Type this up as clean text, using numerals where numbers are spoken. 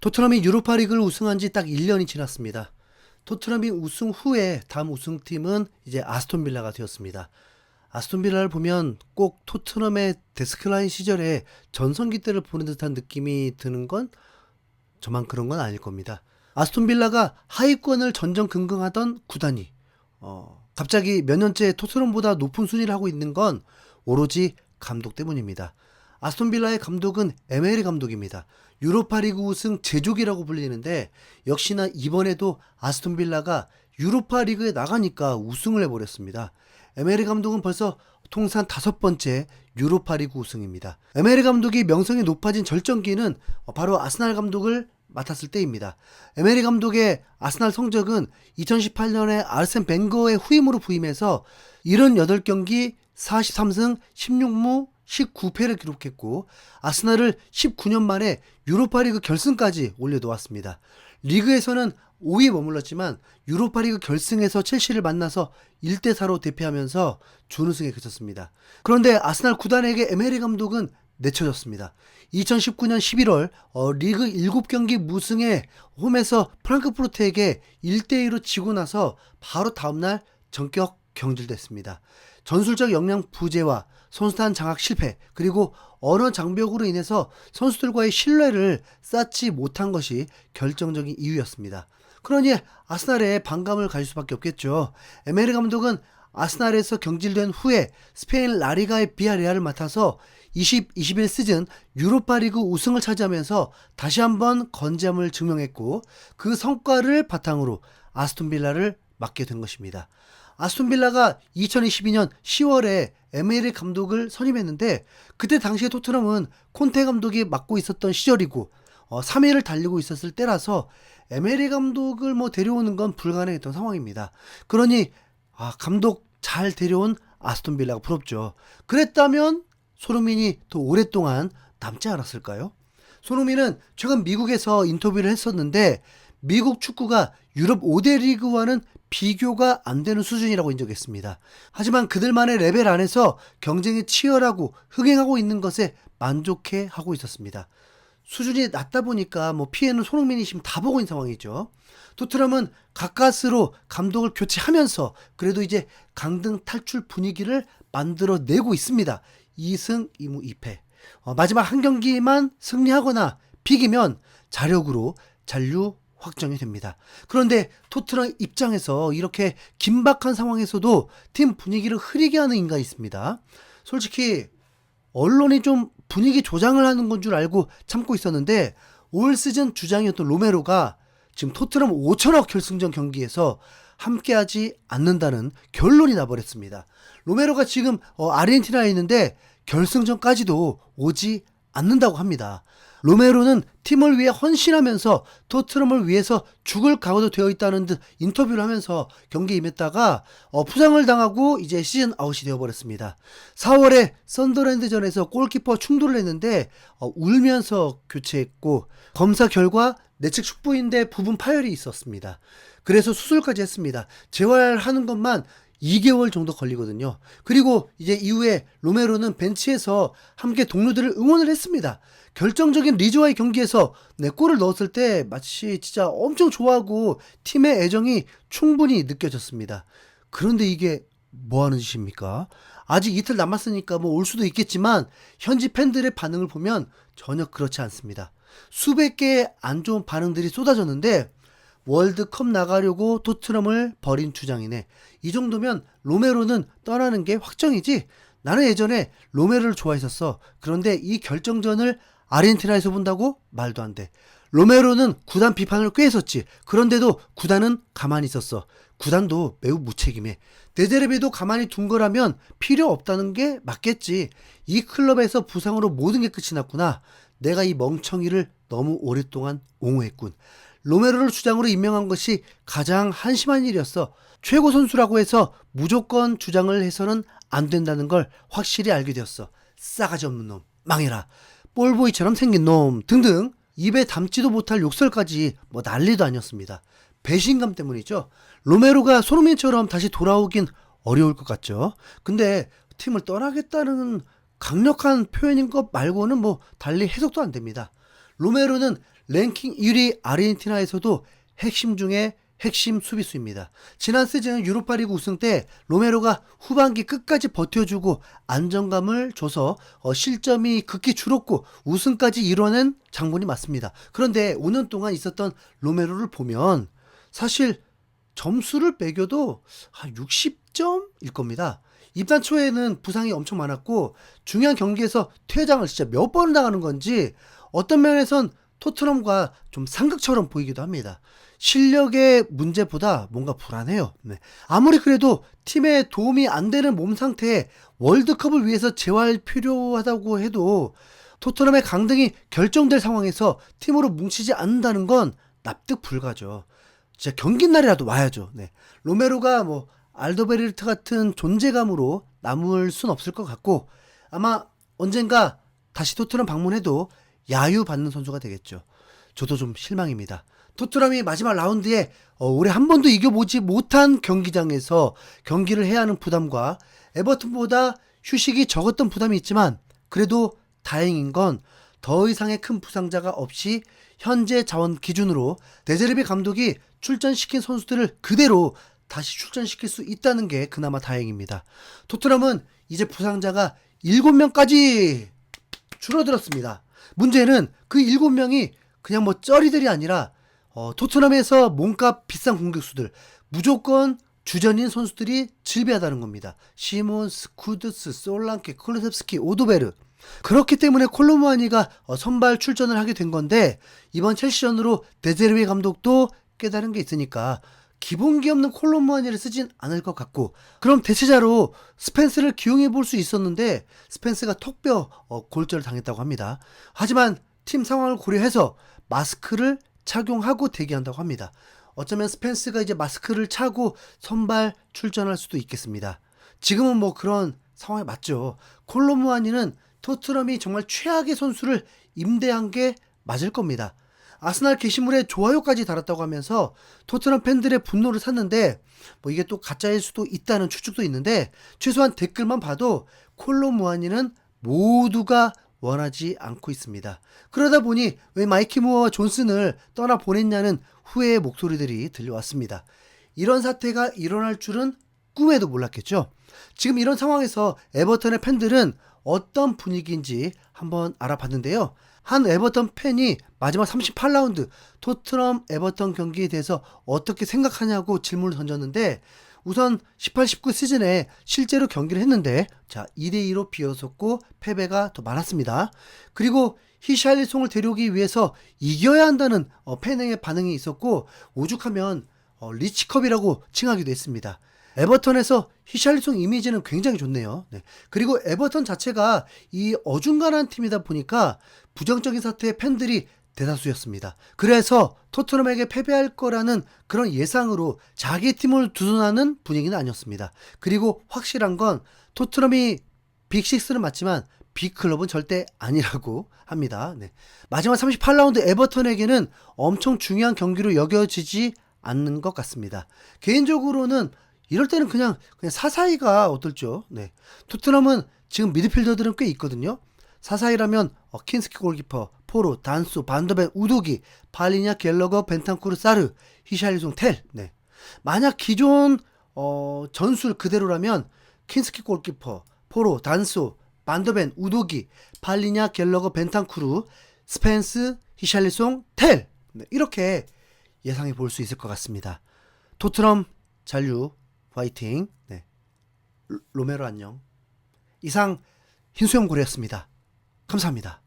토트넘이 유로파리그를 우승한 지 딱 1년이 지났습니다. 토트넘이 우승 후에 다음 우승팀은 이제 아스톤 빌라가 되었습니다. 아스톤 빌라를 보면 꼭 토트넘의 데스크라인 시절에 전성기 때를 보는 듯한 느낌이 드는 건 저만 그런 건 아닐 겁니다. 아스톤 빌라가 하위권을 전전긍긍하던 구단이 갑자기 몇 년째 토트넘보다 높은 순위를 하고 있는 건 오로지 감독 때문입니다. 아스톤 빌라의 감독은 에메리 감독입니다. 유로파리그 우승 제조기라고 불리는데 역시나 이번에도 아스톤 빌라가 유로파리그에 나가니까 우승을 해버렸습니다. 에메리 감독은 벌써 통산 5번째 유로파리그 우승입니다. 에메리 감독이 명성이 높아진 절정기는 바로 아스날 감독을 맡았을 때입니다. 에메리 감독의 아스날 성적은 2018년에 아르센 벵거의 후임으로 부임해서 78경기 43승 16무 19패를 기록했고 아스날을 19년 만에 유로파리그 결승까지 올려놓았습니다. 리그에서는 5위에 머물렀지만 유로파리그 결승에서 첼시를 만나서 1대4로 대패하면서 준우승에 그쳤습니다. 그런데 아스날 구단에게 에메리 감독은 내쳐졌습니다. 2019년 11월 리그 7경기 무승에 홈에서 프랑크푸르트에게 1대2로 지고 나서 바로 다음날 전격 경질됐습니다. 전술적 역량 부재와 선수단 장악 실패 그리고 언어 장벽으로 인해서 선수들과의 신뢰를 쌓지 못한 것이 결정적인 이유였습니다. 그러니 아스날에 반감을 가질 수밖에 없겠죠. 에메리 감독은 아스날에서 경질된 후에 스페인 라리가의 비아레알을 맡아서 20-21 시즌 유로파리그 우승을 차지하면서 다시 한번 건재함을 증명했고 그 성과를 바탕으로 아스톤 빌라를 맡게 된 것입니다. 아스톤 빌라가 2022년 10월에 에메리 감독을 선임했는데 그때 당시에 토트넘은 콘테 감독이 맡고 있었던 시절이고 3위를 달리고 있었을 때라서 에메리 감독을 데려오는 건 불가능했던 상황입니다. 그러니 감독 잘 데려온 아스톤 빌라가 부럽죠. 그랬다면 손흥민이 더 오랫동안 남지 않았을까요? 손흥민은 최근 미국에서 인터뷰를 했었는데 미국 축구가 유럽 5대 리그와는 비교가 안 되는 수준이라고 인정했습니다. 하지만 그들만의 레벨 안에서 경쟁이 치열하고 흥행하고 있는 것에 만족해 하고 있었습니다. 수준이 낮다 보니까 피해는 손흥민이 지금 다 보고 있는 상황이죠. 토트넘은 가까스로 감독을 교체하면서 그래도 이제 강등 탈출 분위기를 만들어내고 있습니다. 2승 2무 2패. 마지막 한 경기만 승리하거나 비기면 자력으로 잔류 확정이 됩니다. 그런데 토트넘 입장에서 이렇게 긴박한 상황에서도 팀 분위기를 흐리게 하는 인간이 있습니다. 솔직히 언론이 좀 분위기 조장을 하는 건 줄 알고 참고 있었는데 올 시즌 주장이었던 로메로가 지금 토트넘 5천억 결승전 경기에서 함께하지 않는다는 결론이 나버렸습니다. 로메로가 지금 아르헨티나에 있는데 결승전까지도 오지 않는다고 합니다. 로메로는 팀을 위해 헌신하면서 토트넘을 위해서 죽을 각오도 되어 있다는 듯 인터뷰를 하면서 경기에 임했다가 부상을 당하고 이제 시즌 아웃이 되어버렸습니다. 4월에 썬더랜드전에서 골키퍼 충돌을 했는데 울면서 교체했고 검사 결과 내측 축부인대 부분 파열이 있었습니다. 그래서 수술까지 했습니다. 재활하는 것만 2개월 정도 걸리거든요. 그리고 이제 이후에 로메로는 벤치에서 함께 동료들을 응원을 했습니다. 결정적인 리즈와의 경기에서 골을 넣었을 때 마치 진짜 엄청 좋아하고 팀의 애정이 충분히 느껴졌습니다. 그런데 이게 뭐 하는 짓입니까? 아직 이틀 남았으니까 올 수도 있겠지만 현지 팬들의 반응을 보면 전혀 그렇지 않습니다. 수백 개의 안 좋은 반응들이 쏟아졌는데 월드컵 나가려고 토트넘을 버린 주장이네. 이 정도면 로메로는 떠나는 게 확정이지. 나는 예전에 로메로를 좋아했었어. 그런데 이 결정전을 아르헨티나에서 본다고? 말도 안 돼. 로메로는 구단 비판을 꽤 했었지. 그런데도 구단은 가만히 있었어. 구단도 매우 무책임해. 데제르비도 가만히 둔 거라면 필요 없다는 게 맞겠지. 이 클럽에서 부상으로 모든 게 끝이 났구나. 내가 이 멍청이를 너무 오랫동안 옹호했군. 로메로를 주장으로 임명한 것이 가장 한심한 일이었어. 최고 선수라고 해서 무조건 주장을 해서는 안 된다는 걸 확실히 알게 되었어. 싸가지 없는 놈, 망해라, 볼보이처럼 생긴 놈 등등 입에 담지도 못할 욕설까지 난리도 아니었습니다. 배신감 때문이죠. 로메로가 손흥민처럼 다시 돌아오긴 어려울 것 같죠. 근데 팀을 떠나겠다는 강력한 표현인 것 말고는 달리 해석도 안 됩니다. 로메로는 랭킹 1위 아르헨티나에서도 핵심 중에 핵심 수비수입니다. 지난 시즌 유로파리그 우승 때 로메로가 후반기 끝까지 버텨주고 안정감을 줘서 실점이 극히 줄었고 우승까지 이뤄낸 장본이 맞습니다. 그런데 5년 동안 있었던 로메로를 보면 사실 점수를 매겨도 한 60점일 겁니다. 입단 초에는 부상이 엄청 많았고 중요한 경기에서 퇴장을 진짜 몇 번 당하는 건지 어떤 면에선 토트넘과 좀 상극처럼 보이기도 합니다. 실력의 문제보다 뭔가 불안해요. 네. 아무리 그래도 팀에 도움이 안 되는 몸 상태에 월드컵을 위해서 재활 필요하다고 해도 토트넘의 강등이 결정될 상황에서 팀으로 뭉치지 않는다는 건 납득 불가죠. 진짜 경기 날이라도 와야죠. 네. 로메로가 뭐 알더베리르트 같은 존재감으로 남을 순 없을 것 같고 아마 언젠가 다시 토트넘 방문해도 야유받는 선수가 되겠죠. 저도 좀 실망입니다. 토트넘이 마지막 라운드에 올해 한 번도 이겨보지 못한 경기장에서 경기를 해야 하는 부담과 에버튼보다 휴식이 적었던 부담이 있지만 그래도 다행인 건 더 이상의 큰 부상자가 없이 현재 자원 기준으로 데제르비 감독이 출전시킨 선수들을 그대로 다시 출전시킬 수 있다는 게 그나마 다행입니다. 토트넘은 이제 부상자가 7명까지 줄어들었습니다. 문제는 그 7명이 그냥 뭐 쩌리들이 아니라 토트넘에서 몸값 비싼 공격수들 무조건 주전인 선수들이 질비하다는 겁니다. 시몬스, 쿠드스, 솔랑케, 콜루셉스키, 오도베르. 그렇기 때문에 콜로무아니가 선발 출전을 하게 된 건데 이번 첼시전으로 데제르비 감독도 깨달은 게 있으니까 기본기 없는 콜로무아니를 쓰진 않을 것 같고 그럼 대체자로 스펜스를 기용해 볼 수 있었는데 스펜스가 턱뼈 골절을 당했다고 합니다. 하지만 팀 상황을 고려해서 마스크를 착용하고 대기한다고 합니다. 어쩌면 스펜스가 이제 마스크를 차고 선발 출전할 수도 있겠습니다. 지금은 뭐 그런 상황이 맞죠. 콜로무아니는 토트넘이 정말 최악의 선수를 임대한 게 맞을 겁니다. 아스날 게시물에 좋아요까지 달았다고 하면서 토트넘 팬들의 분노를 샀는데 뭐 이게 또 가짜일 수도 있다는 추측도 있는데 최소한 댓글만 봐도 콜로무아니는 모두가 원하지 않고 있습니다. 그러다 보니 왜 마이키 무어와 존슨을 떠나 보냈냐는 후회의 목소리들이 들려왔습니다. 이런 사태가 일어날 줄은 꿈에도 몰랐겠죠. 지금 이런 상황에서 에버턴의 팬들은 어떤 분위기인지 한번 알아봤는데요. 한 에버턴 팬이 마지막 38라운드 토트넘 에버턴 경기에 대해서 어떻게 생각하냐고 질문을 던졌는데 우선 18-19 시즌에 실제로 경기를 했는데 자 2대2로 비어섰고 패배가 더 많았습니다. 그리고 히샬리송을 데려오기 위해서 이겨야 한다는 팬의 반응이 있었고 오죽하면 리치컵이라고 칭하기도 했습니다. 에버턴에서 히샬리송 이미지는 굉장히 좋네요. 네. 그리고 에버턴 자체가 이 어중간한 팀이다 보니까 부정적인 사태의 팬들이 대다수였습니다. 그래서 토트넘에게 패배할 거라는 그런 예상으로 자기 팀을 두둔하는 분위기는 아니었습니다. 그리고 확실한 건 토트넘이 빅6는 맞지만 빅클럽은 절대 아니라고 합니다. 네. 마지막 38라운드 에버턴에게는 엄청 중요한 경기로 여겨지지 않는 것 같습니다. 개인적으로는 이럴 때는 그냥 사사이가 어떨죠? 네. 토트넘은 지금 미드필더들은 꽤 있거든요. 사사이라면 킨스키 골키퍼, 포로, 단소, 반더벤, 우도기, 발리냐, 갤러거, 벤탄쿠르, 사르, 히샬리송, 텔. 네. 만약 기존 전술 그대로라면 킨스키 골키퍼, 포로, 단소, 반더벤, 우도기, 발리냐, 갤러거, 벤탄쿠르, 스펜스, 히샬리송, 텔. 네. 이렇게 예상해 볼 수 있을 것 같습니다. 토트넘 잔류 화이팅. 네. 로메로 안녕. 이상 흰수염고래였습니다. 감사합니다.